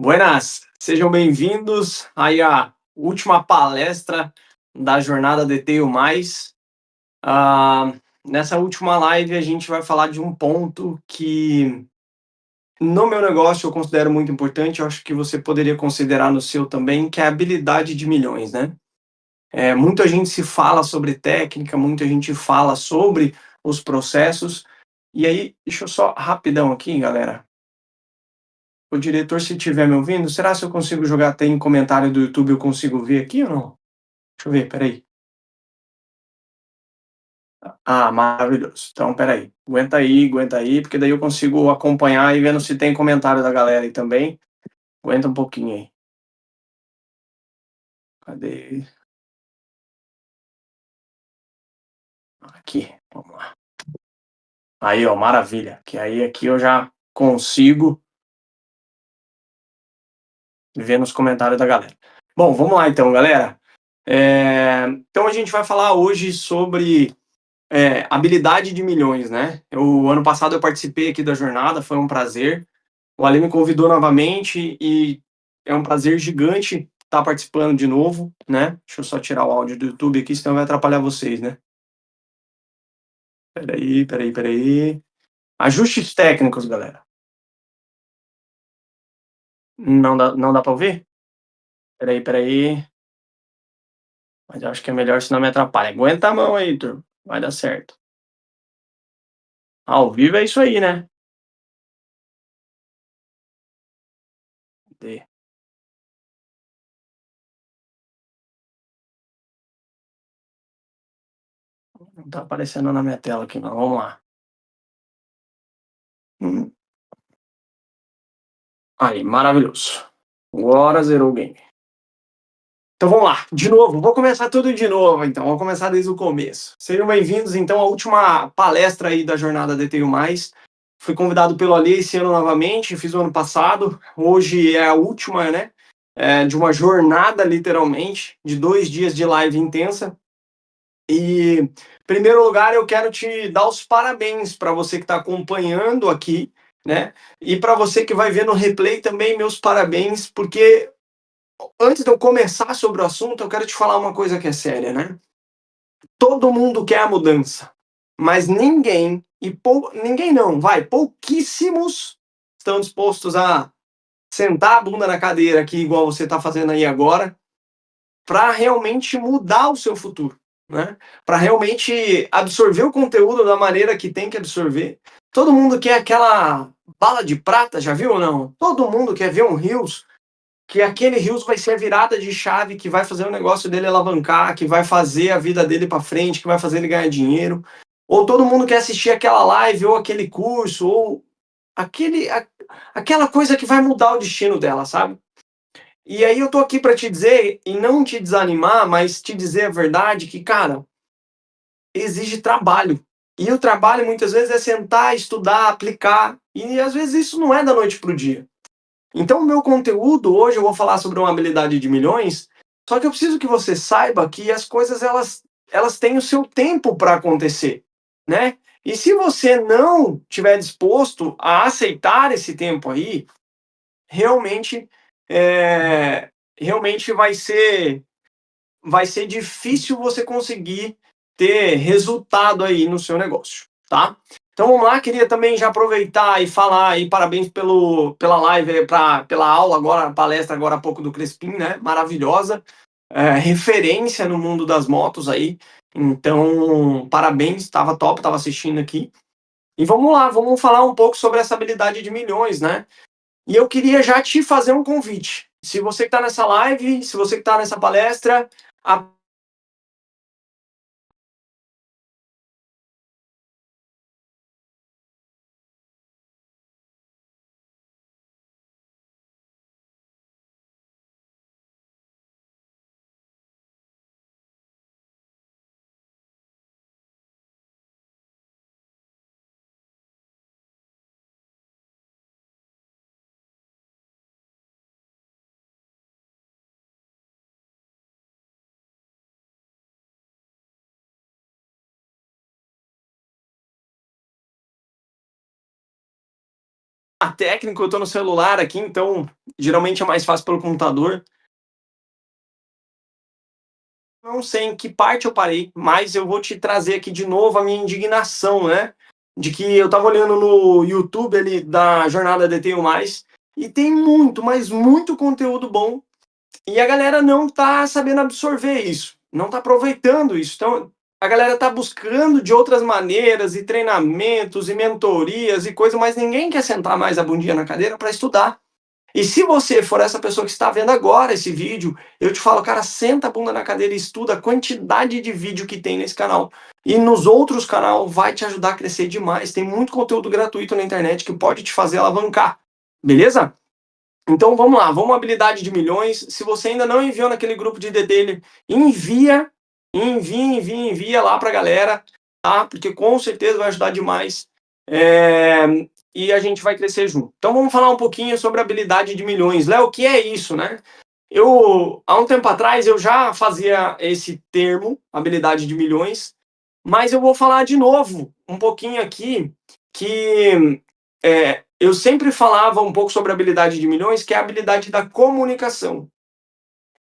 Buenas, sejam bem-vindos aí à última palestra da jornada DTU+. Ah, Nessa última live a gente vai falar de um ponto que no meu negócio eu considero muito importante, eu acho que você poderia considerar no seu também, que é a habilidade de milhões, né? Muita gente se fala sobre técnica, muita gente fala sobre os processos, e aí, deixa eu só rapidão aqui, galera. O diretor, se estiver me ouvindo, será se eu consigo jogar até em comentário do YouTube, eu consigo ver aqui ou não? Deixa eu ver, peraí. Ah, maravilhoso. Então, peraí. Aguenta aí, porque daí eu consigo acompanhar e vendo se tem comentário da galera aí também. Aguenta um pouquinho aí. Cadê? Aqui, vamos lá. Aí, ó, maravilha. Que aí aqui eu já consigo ver nos comentários da galera. Bom, vamos lá então, galera. Então a gente vai falar hoje sobre habilidade de milhões, né? O ano passado eu participei aqui da jornada, foi um prazer. O Ale me convidou novamente e é um prazer gigante estar participando de novo, né? Deixa eu só tirar o áudio do YouTube aqui, senão vai atrapalhar vocês, né? Peraí. Ajustes técnicos, galera. Não dá para ouvir? Peraí. Mas eu acho que é melhor, senão me atrapalha. Aguenta a mão aí, turma. Vai dar certo. Ao vivo é isso aí, né? Cadê? Não tá aparecendo na minha tela aqui, não. Vamos lá. Hum. Aí, maravilhoso. Agora zerou o game. Então vamos lá, de novo, vou começar tudo de novo, então, vou começar desde o começo. Sejam bem-vindos, então, à última palestra aí da jornada DTU+. Fui convidado pelo Ali esse ano novamente, fiz o ano passado, hoje é a última, né, de uma jornada, literalmente, de 2 dias de live intensa. E, em primeiro lugar, eu quero te dar os parabéns para você que está acompanhando aqui, né, e para você que vai ver no replay também, meus parabéns, porque antes de eu começar sobre o assunto, eu quero te falar uma coisa que é séria, né? Todo mundo quer a mudança, mas ninguém não, pouquíssimos estão dispostos a sentar a bunda na cadeira aqui, igual você está fazendo aí agora, para realmente mudar o seu futuro, né? Para realmente absorver o conteúdo da maneira que tem que absorver. Todo mundo quer aquela bala de prata, já viu ou não? Todo mundo quer ver um Reels que aquele rios vai ser a virada de chave que vai fazer o negócio dele alavancar, que vai fazer a vida dele para frente, que vai fazer ele ganhar dinheiro. Ou todo mundo quer assistir aquela live, ou aquele curso, ou aquela coisa que vai mudar o destino dela, sabe? E aí eu tô aqui para te dizer, e não te desanimar, mas te dizer a verdade que, cara, exige trabalho. E o trabalho muitas vezes é sentar, estudar, aplicar, e às vezes isso não é da noite pro dia. Então, o meu conteúdo hoje eu vou falar sobre uma habilidade de milhões, só que eu preciso que você saiba que as coisas elas têm o seu tempo para acontecer, né? E se você não tiver disposto a aceitar esse tempo aí, realmente realmente vai ser difícil você conseguir ter resultado aí no seu negócio, tá? Então vamos lá, queria também já aproveitar e falar aí parabéns pela live, pela aula agora, a palestra agora há pouco do Crespim, né? Maravilhosa, referência no mundo das motos aí. Então, parabéns, estava top, estava assistindo aqui. E vamos lá, vamos falar um pouco sobre essa habilidade de milhões, né? E eu queria já te fazer um convite. Se você que está nessa live, se você que está nessa palestra, técnico, eu tô no celular aqui, então geralmente é mais fácil pelo computador. Não sei em que parte eu parei, mas eu vou te trazer aqui de novo a minha indignação, né? De que eu tava olhando no YouTube ali da jornada DTU Mais e tem muito, mas muito conteúdo bom e a galera não tá sabendo absorver isso, não tá aproveitando isso. Então, a galera tá buscando de outras maneiras e treinamentos e mentorias e coisa, mas ninguém quer sentar mais a bundinha na cadeira para estudar. E se você for essa pessoa que está vendo agora esse vídeo, eu te falo, cara, senta a bunda na cadeira e estuda a quantidade de vídeo que tem nesse canal. E nos outros canais vai te ajudar a crescer demais. Tem muito conteúdo gratuito na internet que pode te fazer alavancar. Beleza? Então vamos lá, vamos habilidade de milhões. Se você ainda não enviou naquele grupo de DD, envia lá pra galera, tá? Porque com certeza vai ajudar demais. E a gente vai crescer junto. Então vamos falar um pouquinho sobre habilidade de milhões. Léo, o que é isso, né? Há um tempo atrás, eu já fazia esse termo, habilidade de milhões, mas eu vou falar de novo um pouquinho aqui, que eu sempre falava um pouco sobre a habilidade de milhões, que é a habilidade da comunicação.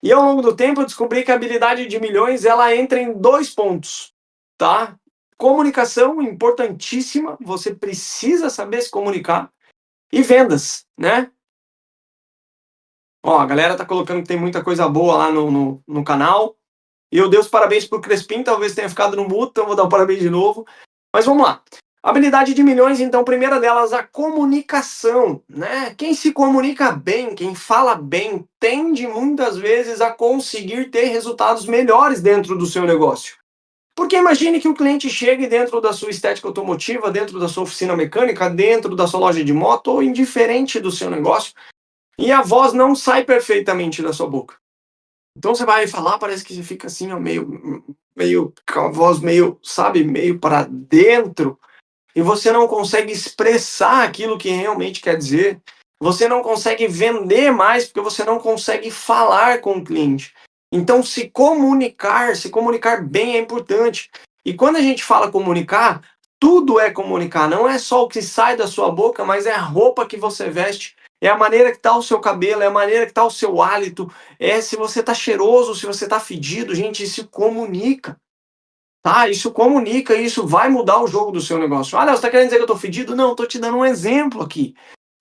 E ao longo do tempo eu descobri que a habilidade de milhões ela entra em 2 pontos, tá? Comunicação, importantíssima, você precisa saber se comunicar, e vendas, né? Ó, a galera tá colocando que tem muita coisa boa lá no canal. E eu dei os parabéns pro Crespim, talvez tenha ficado no mudo, então vou dar o parabéns de novo. Mas vamos lá. Habilidade de milhões, então, primeira delas, a comunicação, né? Quem se comunica bem, quem fala bem, tende muitas vezes a conseguir ter resultados melhores dentro do seu negócio. Porque imagine que o cliente chegue dentro da sua estética automotiva, dentro da sua oficina mecânica, dentro da sua loja de moto, ou indiferente do seu negócio, e a voz não sai perfeitamente da sua boca. Então você vai falar, parece que você fica assim, ó, meio com a voz meio, sabe, meio para dentro, e você não consegue expressar aquilo que realmente quer dizer. Você não consegue vender mais porque você não consegue falar com o cliente. Então se comunicar bem é importante. E quando a gente fala comunicar, tudo é comunicar, não é só o que sai da sua boca, mas é a roupa que você veste, é a maneira que está o seu cabelo, é a maneira que está o seu hálito, é se você está cheiroso, se você está fedido, gente, isso comunica. Tá, isso comunica, isso vai mudar o jogo do seu negócio. Ah, Léo, você está querendo dizer que eu estou fedido? Não, estou te dando um exemplo aqui.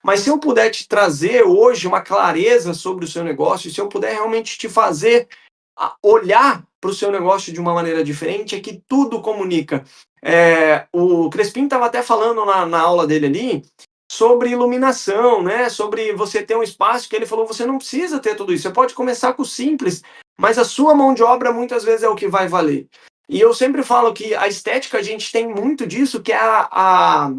Mas se eu puder te trazer hoje uma clareza sobre o seu negócio, se eu puder realmente te fazer olhar para o seu negócio de uma maneira diferente, é que tudo comunica. O Crespim estava até falando na aula dele ali sobre iluminação, né? Sobre você ter um espaço que ele falou, você não precisa ter tudo isso, você pode começar com o simples, mas a sua mão de obra muitas vezes é o que vai valer. E eu sempre falo que a estética, a gente tem muito disso, que é a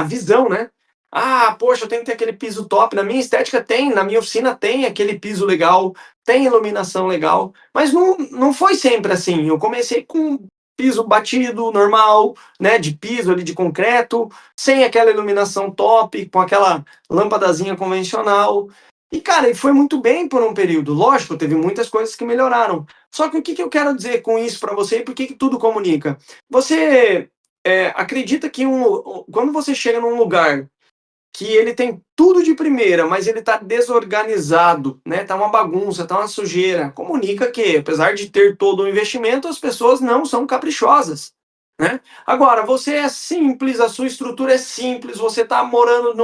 visão, né? Ah, poxa, eu tenho que ter aquele piso top. Na minha estética tem, na minha oficina tem aquele piso legal, tem iluminação legal, mas não foi sempre assim. Eu comecei com piso batido, normal, né, de piso ali de concreto, sem aquela iluminação top, com aquela lâmpadazinha convencional. E, cara, e foi muito bem por um período. Lógico, teve muitas coisas que melhoraram. Só que o que eu quero dizer com isso para você e por que tudo comunica? Você acredita que quando você chega num lugar que ele tem tudo de primeira, mas ele está desorganizado, né? Tá uma bagunça, tá uma sujeira. Comunica que, apesar de ter todo o investimento, as pessoas não são caprichosas, né? Agora, você é simples, a sua estrutura é simples, você está morando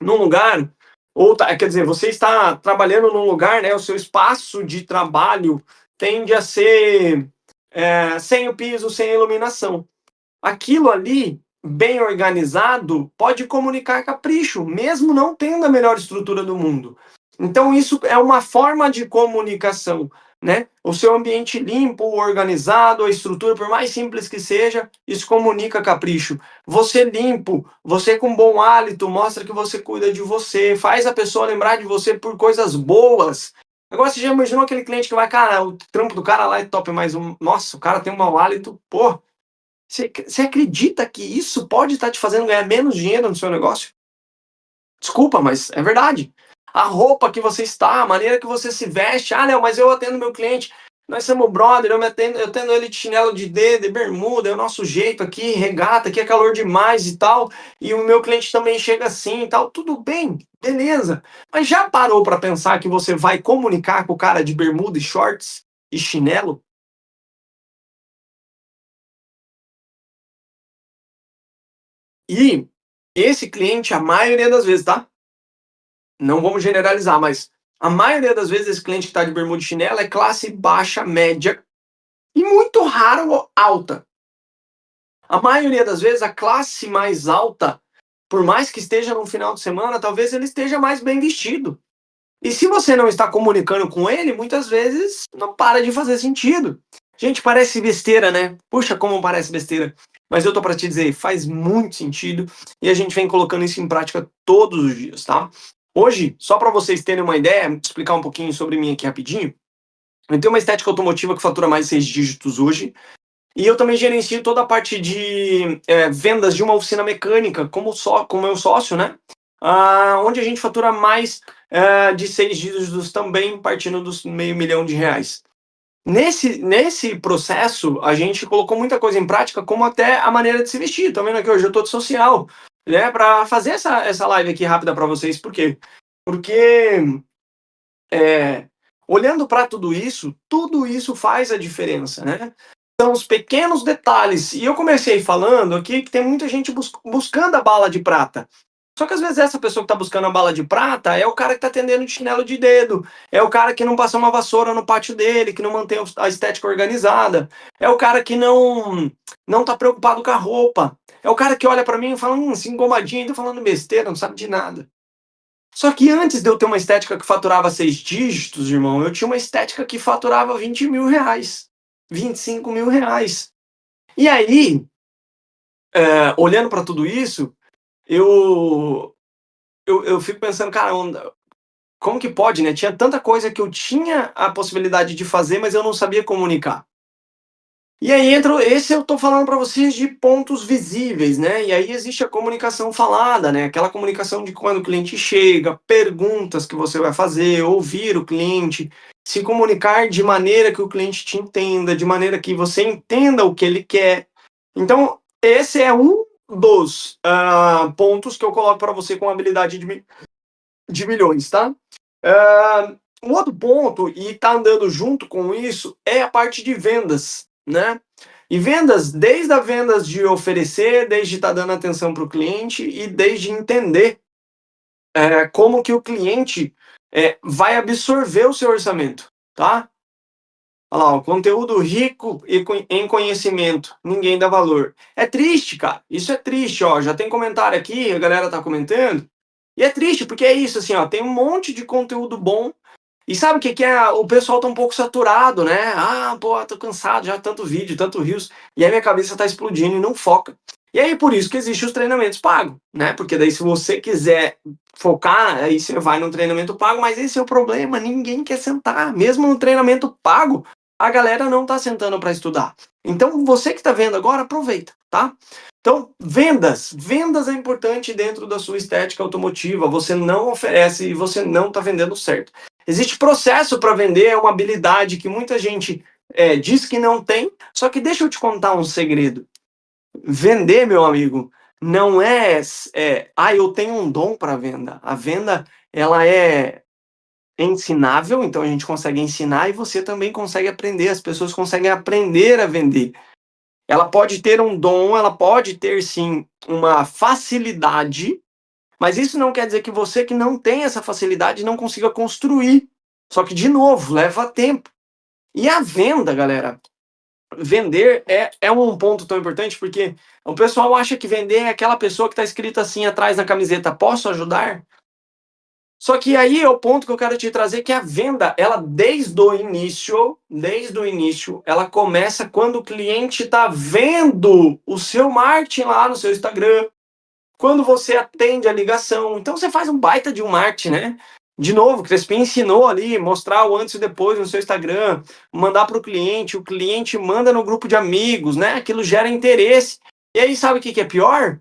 num lugar, ou quer dizer, você está trabalhando num lugar, né? O seu espaço de trabalho tende a ser sem o piso, sem a iluminação. Aquilo ali, bem organizado, pode comunicar capricho, mesmo não tendo a melhor estrutura do mundo. Então, isso é uma forma de comunicação, né? O seu ambiente limpo, organizado, a estrutura, por mais simples que seja, isso comunica capricho. Você limpo, você com bom hálito, mostra que você cuida de você, faz a pessoa lembrar de você por coisas boas. Agora, você já imaginou aquele cliente que vai, cara, o trampo do cara lá é top, mas, nossa, o cara tem um mau hálito, pô, você acredita que isso pode estar te fazendo ganhar menos dinheiro no seu negócio? Desculpa, mas é verdade. A roupa que você está, a maneira que você se veste. Ah, Léo, mas eu atendo meu cliente. nós somos brother, eu tendo ele de chinelo de dedo, de bermuda, é o nosso jeito aqui, regata, aqui é calor demais e tal, e o meu cliente também chega assim e tal, tudo bem, beleza. Mas já parou para pensar que você vai comunicar com o cara de bermuda e shorts e chinelo? E esse cliente, a maioria das vezes, tá? Não vamos generalizar, mas a maioria das vezes esse cliente que está de bermuda e chinelo é classe baixa, média e muito raro alta. A maioria das vezes a classe mais alta, por mais que esteja num final de semana, talvez ele esteja mais bem vestido. E se você não está comunicando com ele, muitas vezes não para de fazer sentido. Gente, parece besteira, né? Puxa, como parece besteira. Mas eu tô para te dizer, faz muito sentido e a gente vem colocando isso em prática todos os dias, tá? Hoje, só para vocês terem uma ideia, explicar um pouquinho sobre mim aqui rapidinho. Eu tenho uma estética automotiva que fatura mais de 6 dígitos hoje. E eu também gerencio toda a parte de vendas de uma oficina mecânica, como meu sócio, né? Onde a gente fatura mais de 6 dígitos também, partindo dos R$ 500 mil. Nesse processo, a gente colocou muita coisa em prática, como até a maneira de se vestir. Tá vendo aqui hoje? Eu tô de social, né? Para fazer essa live aqui rápida para vocês. Por quê? Porque é, olhando para tudo isso faz a diferença, né? São os pequenos detalhes. E eu comecei falando aqui que tem muita gente buscando a bala de prata. Só que às vezes essa pessoa que está buscando a bala de prata é o cara que está atendendo de chinelo de dedo, é o cara que não passa uma vassoura no pátio dele, que não mantém a estética organizada, é o cara que não está preocupado com a roupa, é o cara que olha para mim e fala, assim, engomadinho, ainda falando besteira, não sabe de nada. Só que antes de eu ter uma estética que faturava 6 dígitos, irmão, eu tinha uma estética que faturava R$ 20 mil, R$ 25 mil. E aí, olhando para tudo isso, eu, eu fico pensando, cara, como que pode, né? Tinha tanta coisa que eu tinha a possibilidade de fazer, mas eu não sabia comunicar. E aí entra, esse eu tô falando para vocês de pontos visíveis, né? E aí existe a comunicação falada, né? Aquela comunicação de quando o cliente chega, perguntas que você vai fazer, ouvir o cliente, se comunicar de maneira que o cliente te entenda, de maneira que você entenda o que ele quer. Então, esse é um dos pontos que eu coloco para você com habilidade de milhões, tá? Um outro ponto, e está andando junto com isso, é a parte de vendas, né? E vendas, desde a vendas de oferecer, desde estar dando atenção para o cliente e desde entender como que o cliente vai absorver o seu orçamento, tá? Olha lá, o conteúdo rico em conhecimento, ninguém dá valor. É triste, cara. Isso é triste, ó. Já tem comentário aqui, a galera tá comentando. E é triste, porque é isso, assim, ó. Tem um monte de conteúdo bom. E sabe o que que é? O pessoal tá um pouco saturado, né? Ah, pô, tô cansado já, tanto vídeo, tanto rios. E aí minha cabeça tá explodindo e não foca. E aí por isso que existem os treinamentos pagos, né? Porque daí se você quiser focar, aí você vai no treinamento pago, mas esse é o problema, ninguém quer sentar. Mesmo no treinamento pago, a galera não tá sentando para estudar. Então você que está vendo agora, aproveita, tá? Então, vendas é importante dentro da sua estética automotiva. Você não oferece e você não está vendendo certo. Existe processo para vender, é uma habilidade que muita gente diz que não tem, só que deixa eu te contar um segredo. Vender, meu amigo, não eu tenho um dom para venda. A venda, ela é ensinável, então a gente consegue ensinar e você também consegue aprender, as pessoas conseguem aprender a vender. Ela pode ter um dom, ela pode ter sim uma facilidade, mas isso não quer dizer que você que não tem essa facilidade não consiga construir. Só que, de novo, leva tempo. E a venda, galera, vender é um ponto tão importante porque o pessoal acha que vender é aquela pessoa que está escrito assim atrás na camiseta, posso ajudar? Só que aí é o ponto que eu quero te trazer, que a venda, ela desde o início, ela começa quando o cliente está vendo o seu marketing lá no seu Instagram, quando você atende a ligação. Então você faz um baita de um marketing, né? De novo, Crespim ensinou ali, mostrar o antes e depois no seu Instagram, mandar para o cliente manda no grupo de amigos, né? Aquilo gera interesse. E aí sabe o que é pior?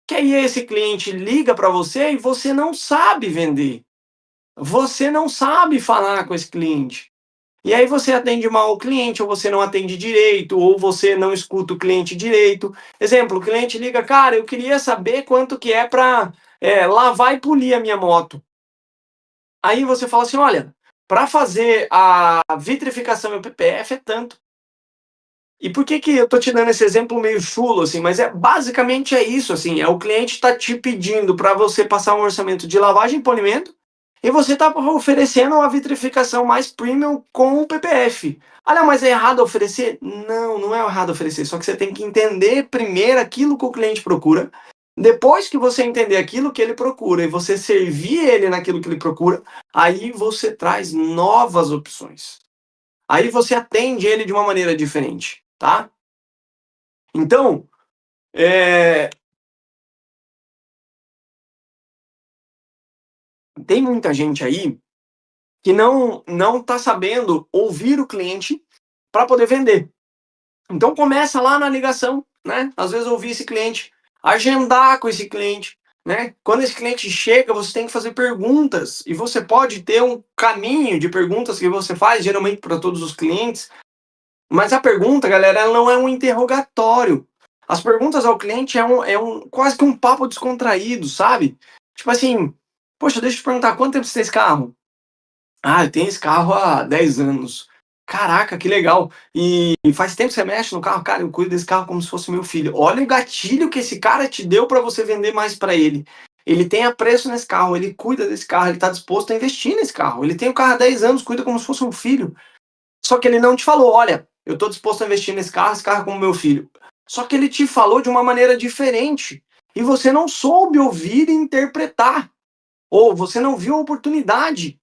Que aí esse cliente liga para você e você não sabe vender. Você não sabe falar com esse cliente. E aí você atende mal o cliente, ou você não atende direito, ou você não escuta o cliente direito. Exemplo, o cliente liga, cara, eu queria saber quanto que é para lavar e polir a minha moto. Aí você fala assim, olha, para fazer a vitrificação e o PPF é tanto. E por que que eu tô te dando esse exemplo meio chulo, assim, mas basicamente é isso, assim, o cliente está te pedindo para você passar um orçamento de lavagem e polimento, e você está oferecendo uma vitrificação mais premium com o PPF. Olha, mas é errado oferecer? Não, não é errado oferecer, só que você tem que entender primeiro aquilo que o cliente procura, depois que você entender aquilo que ele procura e você servir ele naquilo que ele procura, aí você traz novas opções. Aí você atende ele de uma maneira diferente, tá? Então, tem muita gente aí que não está sabendo ouvir o cliente para poder vender. Então começa lá na ligação, né? Às vezes ouvir esse cliente, agendar com esse cliente, né? Quando esse cliente chega, você tem que fazer perguntas e você pode ter um caminho de perguntas que você faz geralmente para todos os clientes. Mas a pergunta, galera, ela não é um interrogatório. As perguntas ao cliente é quase que um papo descontraído, sabe? Tipo assim, poxa, deixa eu te perguntar, quanto tempo você tem esse carro? Ah, eu tenho esse carro há 10 anos. Caraca, que legal. E faz tempo que você mexe no carro? Cara, eu cuido desse carro como se fosse meu filho. Olha o gatilho que esse cara te deu para você vender mais para ele. Ele tem apreço nesse carro, ele cuida desse carro, ele está disposto a investir nesse carro. Ele tem o carro há 10 anos, cuida como se fosse um filho. Só que ele não te falou, olha, eu estou disposto a investir nesse carro, esse carro é como meu filho. Só que ele te falou de uma maneira diferente. E você não soube ouvir e interpretar. Ou você não viu a oportunidade.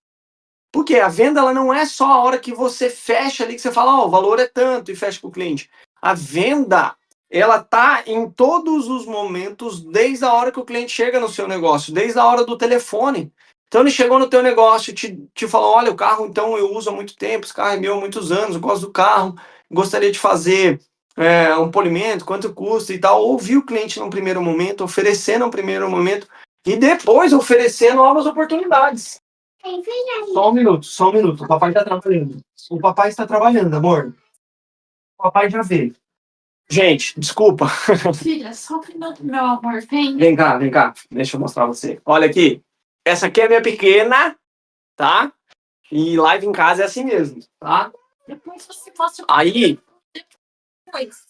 Porque a venda ela não é só a hora que você fecha ali, que você fala, o valor é tanto e fecha com o cliente. A venda, ela tá em todos os momentos, desde a hora que o cliente chega no seu negócio, desde a hora do telefone. Então ele chegou no teu negócio, te falou, olha, o carro então eu uso há muito tempo, esse carro é meu há muitos anos, eu gosto do carro, gostaria de fazer um polimento, quanto custa e tal. Ouvir o cliente num primeiro momento, oferecer num primeiro momento e depois oferecer novas oportunidades. Só um minuto, só um minuto. O papai está trabalhando. O papai está trabalhando, amor. O papai já veio. Gente, desculpa. Filha, só um minuto, meu amor, vem. Vem cá, vem cá. Deixa eu mostrar você. Olha aqui. Essa aqui é minha pequena, tá? E live em casa é assim mesmo, tá? Depois você mostra. Aí, Depois.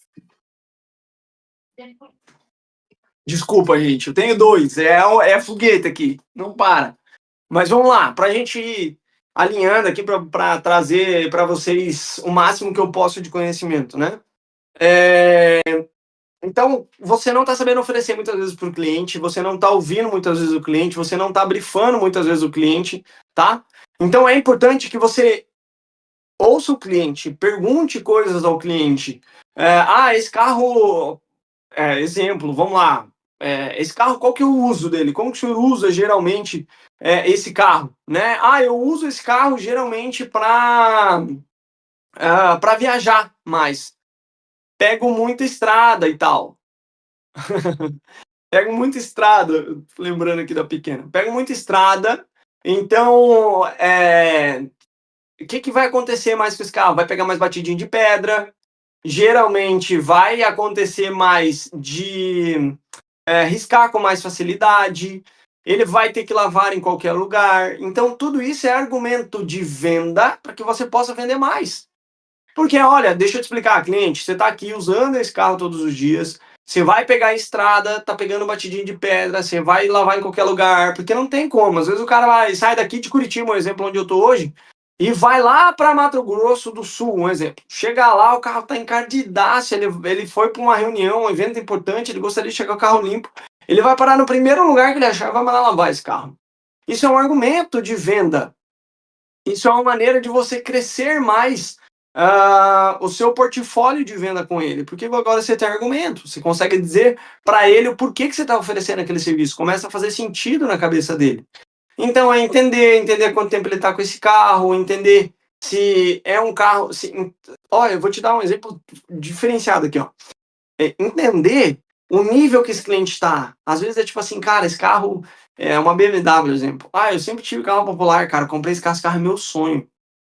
desculpa, gente. Eu tenho dois. É foguete aqui. Não para. Mas vamos lá, para a gente ir alinhando aqui para trazer para vocês o máximo que eu posso de conhecimento, né? Então, você não está sabendo oferecer muitas vezes para o cliente, você não está ouvindo muitas vezes o cliente, você não está brifando muitas vezes o cliente, tá? Então, é importante que você ouça o cliente, pergunte coisas ao cliente. Esse carro, exemplo, vamos lá. Esse carro, qual que é o uso dele? Como que o senhor usa geralmente esse carro? Né? Eu uso esse carro geralmente para viajar mais. Pego muita estrada e tal. Pego muita estrada, lembrando aqui da pequena. Pego muita estrada, então o que vai acontecer mais com esse carro? Vai pegar mais batidinho de pedra, geralmente vai acontecer mais de riscar com mais facilidade, ele vai ter que lavar em qualquer lugar. Então, tudo isso é argumento de venda para que você possa vender mais. Porque, olha, deixa eu te explicar, cliente, você está aqui usando esse carro todos os dias, você vai pegar a estrada, tá pegando batidinho de pedra, você vai lavar em qualquer lugar, porque não tem como. Às vezes o cara sai daqui de Curitiba, um exemplo onde eu tô hoje, e vai lá para Mato Grosso do Sul, um exemplo. Chega lá, o carro tá encardidaço, ele foi para uma reunião, um evento importante, ele gostaria de chegar com o carro limpo. Ele vai parar no primeiro lugar que ele achar e vai mandar lavar esse carro. Isso é um argumento de venda. Isso é uma maneira de você crescer mais o seu portfólio de venda com ele, porque agora você tem argumento, você consegue dizer para ele o porquê que você está oferecendo aquele serviço, começa a fazer sentido na cabeça dele. Então é entender quanto tempo ele está com esse carro, entender se é um carro. Olha, eu vou te dar um exemplo diferenciado aqui, ó. Entender o nível que esse cliente está. Às vezes é tipo assim, cara, esse carro é uma BMW, por exemplo. Eu sempre tive carro popular, cara, comprei esse carro é meu sonho.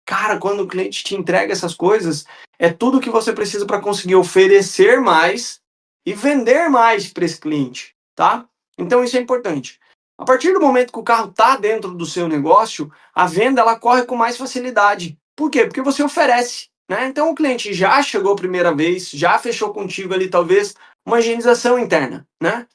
Cara, quando o cliente te entrega essas coisas, é tudo que você precisa para conseguir oferecer mais e vender mais para esse cliente, tá? Então isso é importante. A partir do momento que o carro está dentro do seu negócio, a venda ela corre com mais facilidade. Por quê? Porque você oferece, né? Então o cliente já chegou a primeira vez, já fechou contigo ali talvez uma higienização interna, né?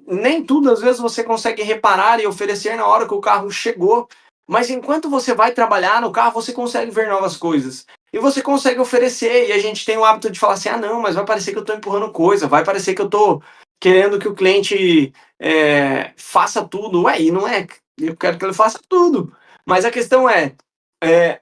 Nem tudo às vezes você consegue reparar e oferecer na hora que o carro chegou, mas enquanto você vai trabalhar no carro, você consegue ver novas coisas. E você consegue oferecer, e a gente tem o hábito de falar assim, ah não, mas vai parecer que eu estou empurrando coisa, vai parecer que eu estou querendo que o cliente faça tudo. Ué, e não é, eu quero que ele faça tudo. Mas a questão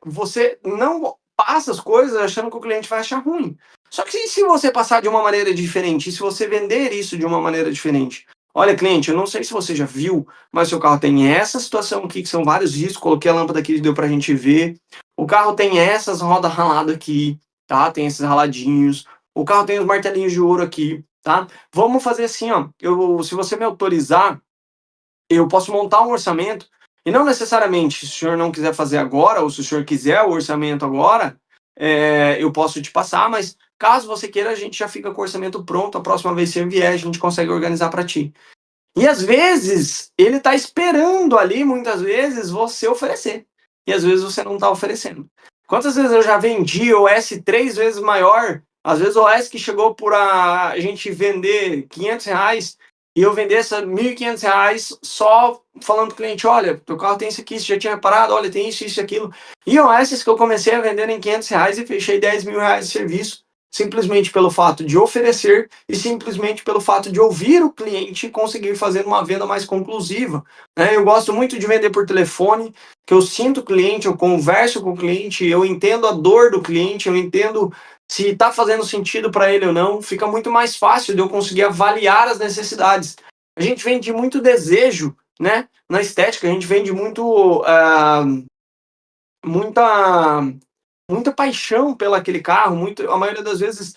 você não passa as coisas achando que o cliente vai achar ruim. Só que se você passar de uma maneira diferente, e se você vender isso de uma maneira diferente, olha cliente, eu não sei se você já viu, mas seu carro tem essa situação aqui, que são vários riscos, coloquei a lâmpada aqui, deu pra gente ver. O carro tem essas rodas raladas aqui, tá? Tem esses raladinhos. O carro tem os martelinhos de ouro aqui, tá? Vamos fazer assim, ó. Se você me autorizar, eu posso montar um orçamento, e não necessariamente, se o senhor não quiser fazer agora, ou se o senhor quiser o orçamento agora, eu posso te passar, mas caso você queira, a gente já fica com o orçamento pronto, a próxima vez que você vier, a gente consegue organizar para ti. E às vezes, ele está esperando ali, muitas vezes, você oferecer. E às vezes você não está oferecendo. Quantas vezes eu já vendi OS 3 vezes maior, às vezes OS que chegou por a gente vender R$ 500 e eu vender essa R$ 1.500 só falando pro cliente, olha, teu carro tem isso aqui, você já tinha reparado, olha, tem isso, isso e aquilo. E OS que eu comecei a vender em R$ 500 e fechei R$ 10.000 de serviço, simplesmente pelo fato de oferecer e simplesmente pelo fato de ouvir o cliente e conseguir fazer uma venda mais conclusiva, né? Eu gosto muito de vender por telefone, que eu sinto o cliente, eu converso com o cliente, eu entendo a dor do cliente, eu entendo se está fazendo sentido para ele ou não, fica muito mais fácil de eu conseguir avaliar as necessidades. A gente vende muito desejo, né? Na estética, a gente vende muita paixão pelo aquele carro, a maioria das vezes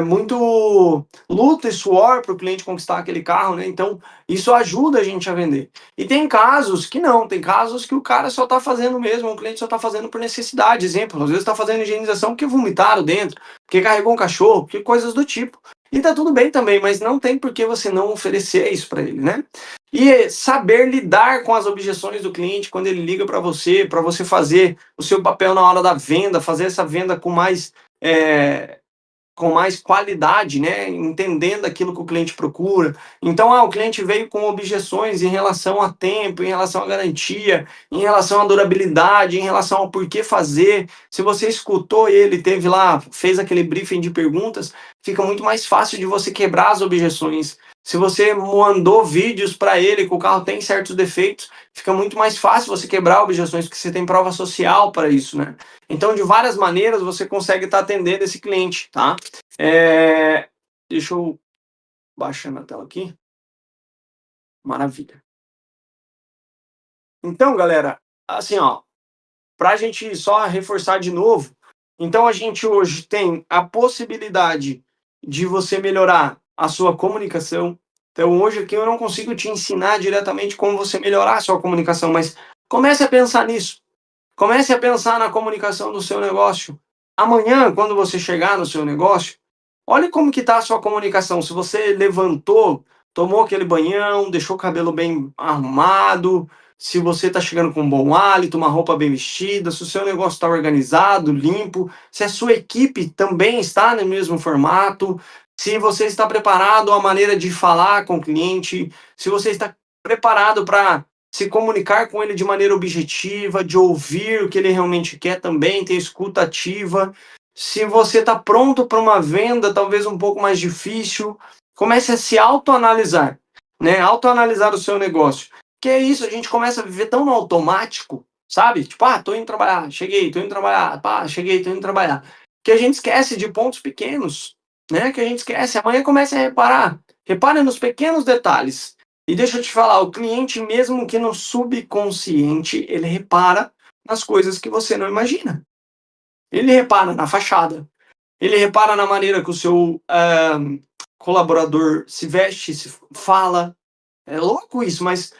muito luta e suor para o cliente conquistar aquele carro, né? Então, isso ajuda a gente a vender. E tem casos que não, tem casos que o cara só está fazendo mesmo, o cliente só está fazendo por necessidade. Exemplo, às vezes está fazendo higienização porque vomitaram dentro, porque carregou um cachorro, porque coisas do tipo. E tá tudo bem também, mas não tem por que você não oferecer isso para ele, né? E saber lidar com as objeções do cliente quando ele liga para você fazer o seu papel na hora da venda, fazer essa venda com mais qualidade, né? Entendendo aquilo que o cliente procura. Então, o cliente veio com objeções em relação a tempo, em relação à garantia, em relação à durabilidade, em relação ao porquê fazer. Se você escutou ele, teve lá, fez aquele briefing de perguntas, fica muito mais fácil de você quebrar as objeções. Se você mandou vídeos para ele que o carro tem certos defeitos, fica muito mais fácil você quebrar objeções, porque você tem prova social para isso, né? Então, de várias maneiras, você consegue estar atendendo esse cliente, tá? Deixa eu baixar na tela aqui. Maravilha. Então, galera, assim, ó, para a gente só reforçar de novo, então a gente hoje tem a possibilidade de você melhorar a sua comunicação. Então, hoje aqui eu não consigo te ensinar diretamente como você melhorar a sua comunicação, mas comece a pensar nisso. Comece a pensar na comunicação do seu negócio. Amanhã, quando você chegar no seu negócio, olhe como que está a sua comunicação. Se você levantou, tomou aquele banhão, deixou o cabelo bem arrumado, se você está chegando com um bom hálito, uma roupa bem vestida, se o seu negócio está organizado, limpo, se a sua equipe também está no mesmo formato, se você está preparado a maneira de falar com o cliente, se você está preparado para se comunicar com ele de maneira objetiva, de ouvir o que ele realmente quer também, ter escuta ativa. Se você está pronto para uma venda, talvez um pouco mais difícil, comece a se autoanalisar, né? Autoanalisar o seu negócio. Que é isso, a gente começa a viver tão no automático, sabe? Tipo, tô indo trabalhar, cheguei, tô indo trabalhar, cheguei, tô indo trabalhar. Que a gente esquece de pontos pequenos, né? Que a gente esquece. Amanhã comece a reparar. Repare nos pequenos detalhes. E deixa eu te falar, o cliente, mesmo que no subconsciente, ele repara nas coisas que você não imagina. Ele repara na fachada, ele repara na maneira que o seu colaborador se veste, se fala. É louco isso, mas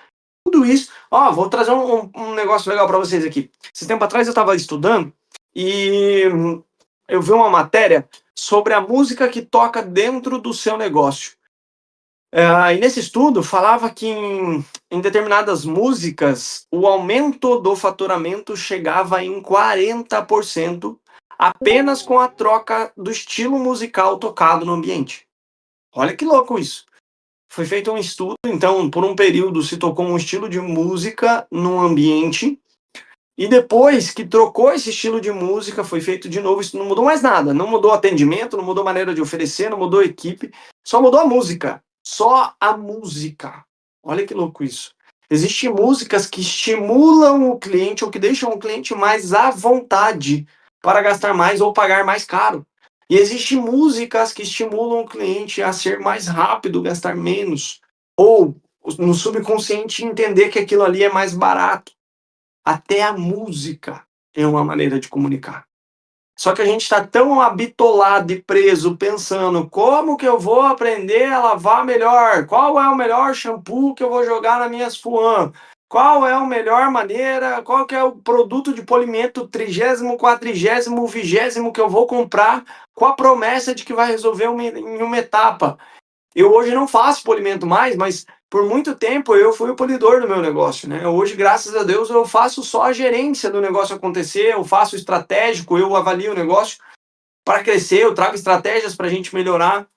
tudo isso. Ó, vou trazer um negócio legal para vocês aqui. Esse tempo atrás eu estava estudando e eu vi uma matéria sobre a música que toca dentro do seu negócio. E nesse estudo falava que em determinadas músicas o aumento do faturamento chegava em 40% apenas com a troca do estilo musical tocado no ambiente. Olha que louco isso. Foi feito um estudo, então, por um período se tocou um estilo de música no ambiente, e depois que trocou esse estilo de música, foi feito de novo, isso não mudou mais nada, não mudou atendimento, não mudou maneira de oferecer, não mudou equipe, só mudou a música. Só a música. Olha que louco isso. Existem músicas que estimulam o cliente ou que deixam o cliente mais à vontade para gastar mais ou pagar mais caro. E existem músicas que estimulam o cliente a ser mais rápido, gastar menos. Ou no subconsciente entender que aquilo ali é mais barato. Até a música é uma maneira de comunicar. Só que a gente está tão habitolado e preso pensando como que eu vou aprender a lavar melhor, qual é o melhor shampoo que eu vou jogar nas minhas fuan, qual é a melhor maneira, qual que é o produto de polimento 30º, 40º, 20º que eu vou comprar com a promessa de que vai resolver em uma etapa. Eu hoje não faço polimento mais, mas por muito tempo eu fui o polidor do meu negócio, né? Hoje, graças a Deus, eu faço só a gerência do negócio acontecer, eu faço o estratégico, eu avalio o negócio para crescer, eu trago estratégias para a gente melhorar.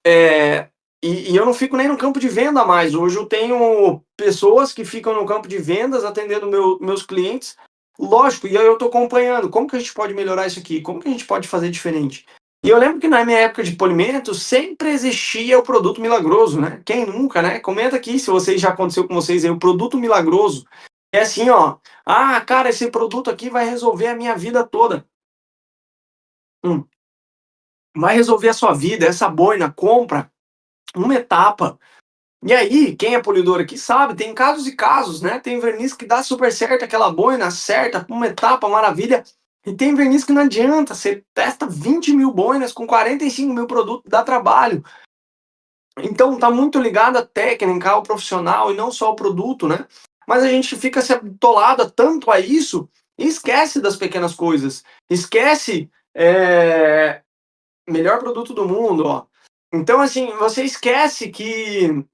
E eu não fico nem no campo de venda mais. Hoje eu tenho pessoas que ficam no campo de vendas atendendo meus clientes. Lógico, e aí eu estou acompanhando. Como que a gente pode melhorar isso aqui? Como que a gente pode fazer diferente? E eu lembro que na minha época de polimento sempre existia o produto milagroso, né? Quem nunca, né? Comenta aqui se vocês já aconteceu com vocês aí, o produto milagroso. É assim, ó. Ah, cara, esse produto aqui vai resolver a minha vida toda. Vai resolver a sua vida, essa boina, compra uma etapa. E aí, quem é polidor aqui sabe, tem casos e casos, né? Tem verniz que dá super certo, aquela boina certa, uma etapa, maravilha. E tem verniz que não adianta, você testa 20 mil boinas com 45 mil produtos, dá trabalho. Então tá muito ligado à técnica, ao profissional e não só ao produto, né? Mas a gente fica se atolado tanto a isso e esquece das pequenas coisas. Esquece, melhor produto do mundo, ó. Então, assim, você esquece que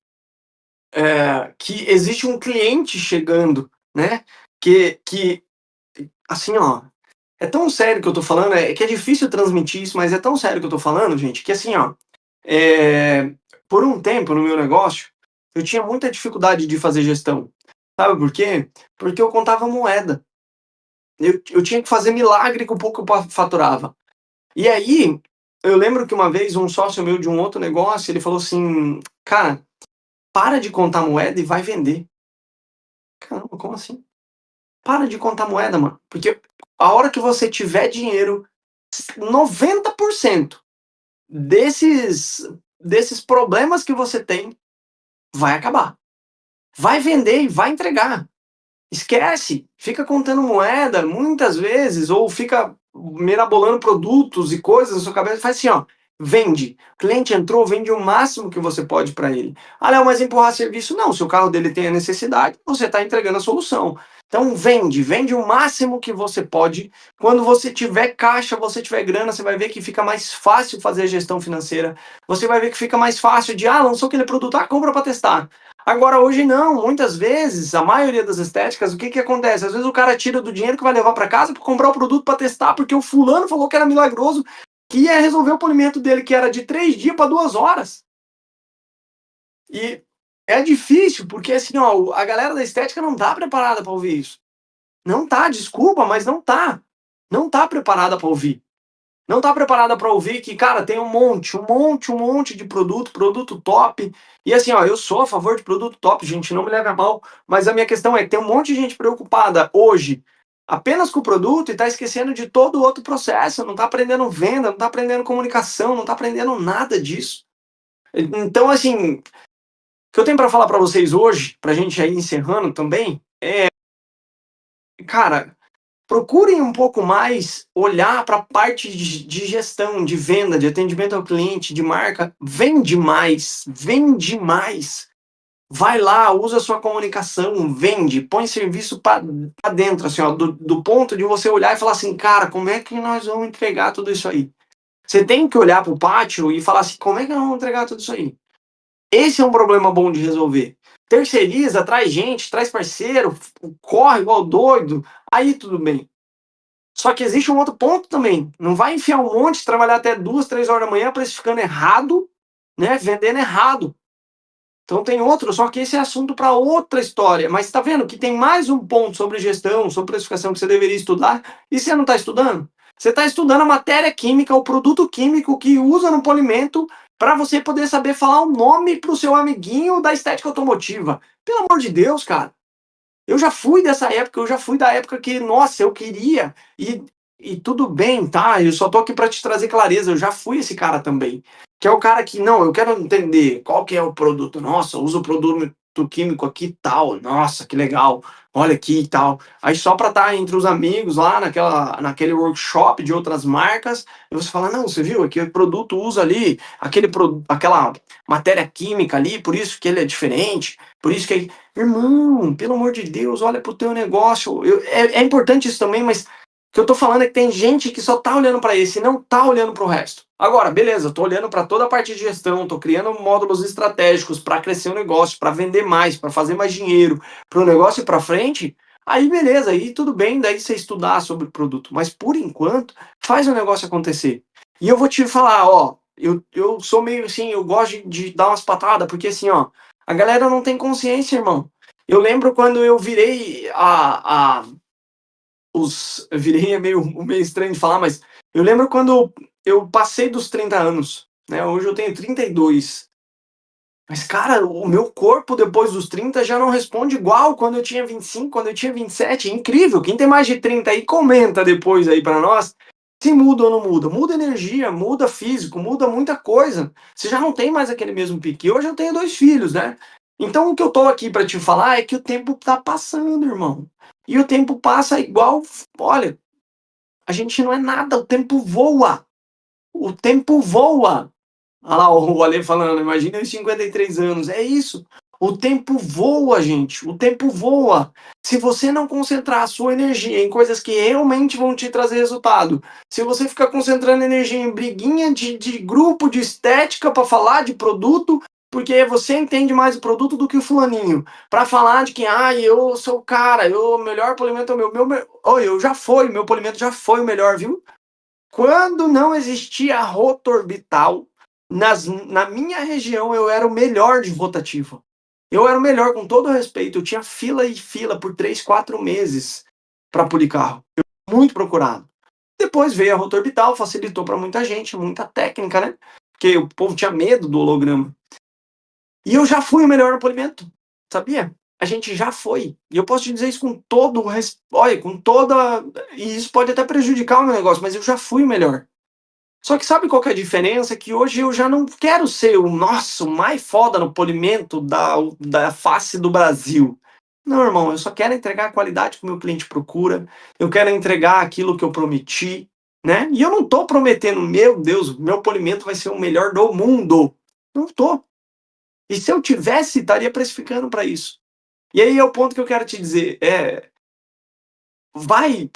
existe um cliente chegando, né? Que assim, ó, é tão sério que eu tô falando, que é difícil transmitir isso, mas é tão sério que eu tô falando, gente, que assim, ó, por um tempo no meu negócio, eu tinha muita dificuldade de fazer gestão. Sabe por quê? Porque eu contava moeda. Eu tinha que fazer milagre com o pouco que eu faturava. E aí, eu lembro que uma vez um sócio meu de um outro negócio, ele falou assim, cara, para de contar moeda e vai vender. Caramba, como assim? Para de contar moeda, mano. Porque a hora que você tiver dinheiro, 90% desses problemas que você tem vai acabar. Vai vender e vai entregar. Esquece. Fica contando moeda muitas vezes, ou fica mirabolando produtos e coisas na sua cabeça. Faz assim, ó. Vende. O cliente entrou, vende o máximo que você pode para ele. Ah, Léo, mas empurrar serviço? Não. Se o carro dele tem a necessidade, você está entregando a solução. Então vende o máximo que você pode. Quando você tiver caixa, você tiver grana, você vai ver que fica mais fácil fazer a gestão financeira. Você vai ver que fica mais fácil de, lançou aquele produto, compra para testar. Agora, hoje não, muitas vezes, a maioria das estéticas, o que acontece? Às vezes o cara tira do dinheiro que vai levar para casa para comprar o produto para testar, porque o fulano falou que era milagroso, que ia resolver o polimento dele, que era de 3 dias para 2 horas. E é difícil, porque assim, ó, a galera da estética não tá preparada para ouvir isso. Não tá, desculpa, mas não tá. Não tá preparada para ouvir. Não tá preparada para ouvir que, cara, tem um monte de produto top. E assim, ó, eu sou a favor de produto top, gente, não me leve a mal, mas a minha questão é que tem um monte de gente preocupada hoje apenas com o produto e tá esquecendo de todo o outro processo, não tá aprendendo venda, não tá aprendendo comunicação, não tá aprendendo nada disso. Então, assim, o que eu tenho para falar para vocês hoje, pra gente ir encerrando também, cara, procurem um pouco mais olhar para a parte de gestão, de venda, de atendimento ao cliente, de marca. Vende mais, vende mais. Vai lá, usa a sua comunicação, vende, põe serviço para dentro, assim, ó, do ponto de você olhar e falar assim, cara, como é que nós vamos entregar tudo isso aí? Você tem que olhar para o pátio e falar assim, como é que nós vamos entregar tudo isso aí? Esse é um problema bom de resolver. Terceiriza, traz gente, traz parceiro, corre igual doido, aí tudo bem. Só que existe um outro ponto também. Não vai enfiar um monte, trabalhar até 2, 3 horas da manhã, precificando errado, né? Vendendo errado. Então tem outro, só que esse é assunto para outra história. Mas está vendo que tem mais um ponto sobre gestão, sobre precificação que você deveria estudar, e você não está estudando? Você está estudando a matéria química, o produto químico que usa no polimento para você poder saber falar o nome para o seu amiguinho da estética automotiva. Pelo amor de Deus, cara. Eu já fui dessa época, eu já fui da época que, nossa, eu queria, e tudo bem, tá? Eu só tô aqui para te trazer clareza, eu já fui esse cara também. Que é o cara que, não, eu quero entender qual que é o produto. Nossa, uso o produto químico aqui e tal, nossa, que legal, olha aqui e tal. Aí só para estar entre os amigos lá, naquele workshop de outras marcas, e você fala, não, você viu, aquele produto usa ali, aquela matéria química ali, por isso que ele é diferente, por isso que... Irmão, pelo amor de Deus, olha pro teu negócio. É importante isso também, mas o que eu tô falando é que tem gente que só tá olhando para esse e não tá olhando pro resto. Agora, beleza, eu tô olhando para toda a parte de gestão, tô criando módulos estratégicos para crescer o negócio, para vender mais, para fazer mais dinheiro, para o negócio ir para frente. Aí beleza, aí tudo bem, daí você estudar sobre o produto, mas por enquanto, faz o negócio acontecer. E eu vou te falar, ó, eu sou meio assim, eu gosto de dar umas patadas, porque assim, ó, a galera não tem consciência, irmão. Eu lembro quando eu virei virei é meio estranho de falar, mas eu lembro quando eu passei dos 30 anos, né? Hoje eu tenho 32. Mas, cara, o meu corpo depois dos 30 já não responde igual quando eu tinha 25, quando eu tinha 27. É incrível. Quem tem mais de 30 aí, comenta depois aí para nós se muda ou não muda. Muda energia, muda físico, muda muita coisa. Você já não tem mais aquele mesmo pique. Hoje eu tenho 2 filhos, né? Então o que eu tô aqui para te falar é que o tempo tá passando, irmão. E o tempo passa igual, olha, a gente não é nada, o tempo voa. O tempo voa. Olha lá o Ale falando, imagina os 53 anos. É isso. O tempo voa, gente. O tempo voa. Se você não concentrar a sua energia em coisas que realmente vão te trazer resultado, se você ficar concentrando energia em briguinha de grupo de estética para falar de produto, porque você entende mais o produto do que o fulaninho, para falar de que, eu sou o cara, o melhor polimento é o eu já foi, meu polimento já foi o melhor, viu? Quando não existia rota orbital, na minha região eu era o melhor de rotativa. Eu era o melhor, com todo respeito. Eu tinha fila e fila por 3, 4 meses para polir carro. Muito procurado. Depois veio a rota orbital, facilitou para muita gente, muita técnica, né? Porque o povo tinha medo do holograma. E eu já fui o melhor no polimento, sabia? A gente já foi. E eu posso te dizer isso com todo o olha, com toda... E isso pode até prejudicar o meu negócio, mas eu já fui o melhor. Só que sabe qual que é a diferença? Que hoje eu já não quero ser o mais foda no polimento da face do Brasil. Não, irmão, eu só quero entregar a qualidade que o meu cliente procura, eu quero entregar aquilo que eu prometi, né? E eu não tô prometendo, meu Deus, meu polimento vai ser o melhor do mundo. Não tô. E se eu tivesse, estaria precificando para isso. E aí é o ponto que eu quero te dizer,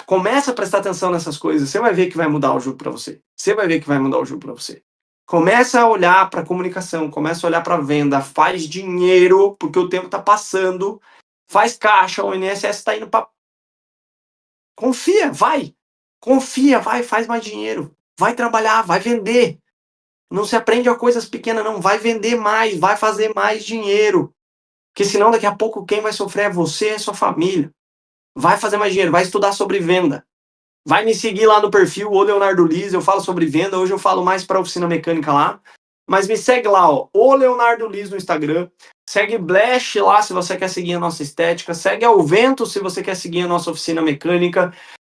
começa a prestar atenção nessas coisas, você vai ver que vai mudar o jogo para você. Você vai ver que vai mudar o jogo para você. Começa a olhar para a comunicação, começa a olhar para a venda, faz dinheiro, porque o tempo está passando, faz caixa, o INSS está indo para... Confia, vai. Confia, vai, faz mais dinheiro. Vai trabalhar, vai vender. Não se aprende a coisas pequenas, não. Vai vender mais, vai fazer mais dinheiro. Porque senão daqui a pouco quem vai sofrer é você e a sua família. Vai fazer mais dinheiro, vai estudar sobre venda. Vai me seguir lá no perfil, o Leonardo Liz, eu falo sobre venda, hoje eu falo mais para oficina mecânica lá. Mas me segue lá, ó, o Leonardo Liz no Instagram. Segue Blash lá se você quer seguir a nossa estética. Segue Alvento se você quer seguir a nossa oficina mecânica.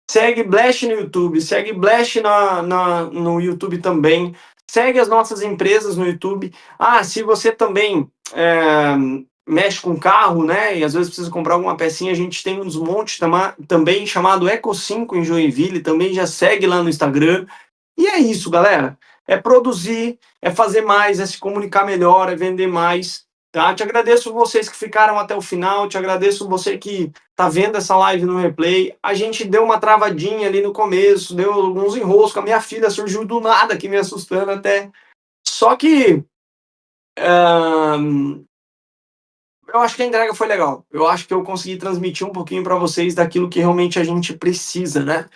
Segue Blash no YouTube. Segue Blash no YouTube também. Segue as nossas empresas no YouTube. Se você também mexe com carro, né? E às vezes precisa comprar alguma pecinha, a gente tem um desmonte também chamado Eco 5 em Joinville. Também já segue lá no Instagram. E é isso, galera. É produzir, é fazer mais, é se comunicar melhor, é vender mais, Tá? Te agradeço vocês que ficaram até o final, te agradeço você que tá vendo essa live no replay. A gente deu uma travadinha ali no começo, deu alguns enroscos, a minha filha surgiu do nada aqui me assustando até. Só que eu acho que a entrega foi legal. Eu acho que eu consegui transmitir um pouquinho para vocês daquilo que realmente a gente precisa, né?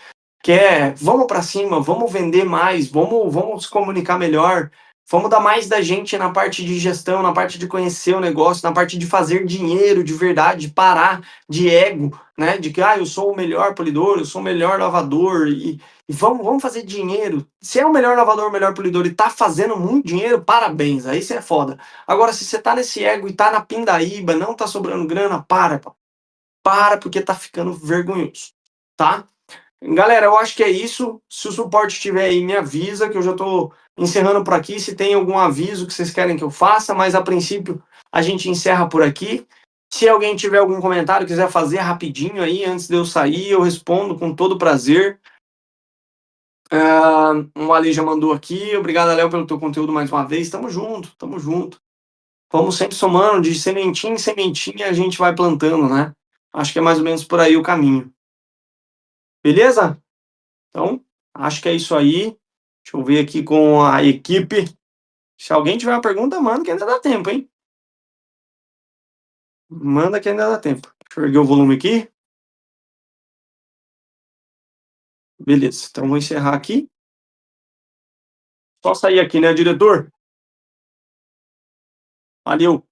Que é, vamos para cima, vamos vender mais, vamos se comunicar melhor, vamos dar mais da gente na parte de gestão, na parte de conhecer o negócio, na parte de fazer dinheiro de verdade, de parar de ego, né? De que, eu sou o melhor polidor, eu sou o melhor lavador, e vamos fazer dinheiro. Se é o melhor lavador, o melhor polidor e tá fazendo muito dinheiro, parabéns, aí você é foda. Agora, se você tá nesse ego e tá na pindaíba, não tá sobrando grana, para, porque tá ficando vergonhoso, tá? Galera, eu acho que é isso. Se o suporte estiver aí, me avisa, que eu já estou encerrando por aqui. Se tem algum aviso que vocês querem que eu faça, mas a princípio a gente encerra por aqui. Se alguém tiver algum comentário, quiser fazer rapidinho aí, antes de eu sair, eu respondo com todo prazer. O Ali já mandou aqui. Obrigado, Léo, pelo teu conteúdo mais uma vez. Tamo junto, tamo junto. Vamos sempre somando, de sementinha em sementinha a gente vai plantando, né? Acho que é mais ou menos por aí o caminho. Beleza? Então, acho que é isso aí. Deixa eu ver aqui com a equipe. Se alguém tiver uma pergunta, manda que ainda dá tempo, hein? Manda que ainda dá tempo. Deixa eu erguer o volume aqui. Beleza, então vou encerrar aqui. Só sair aqui, né, diretor? Valeu.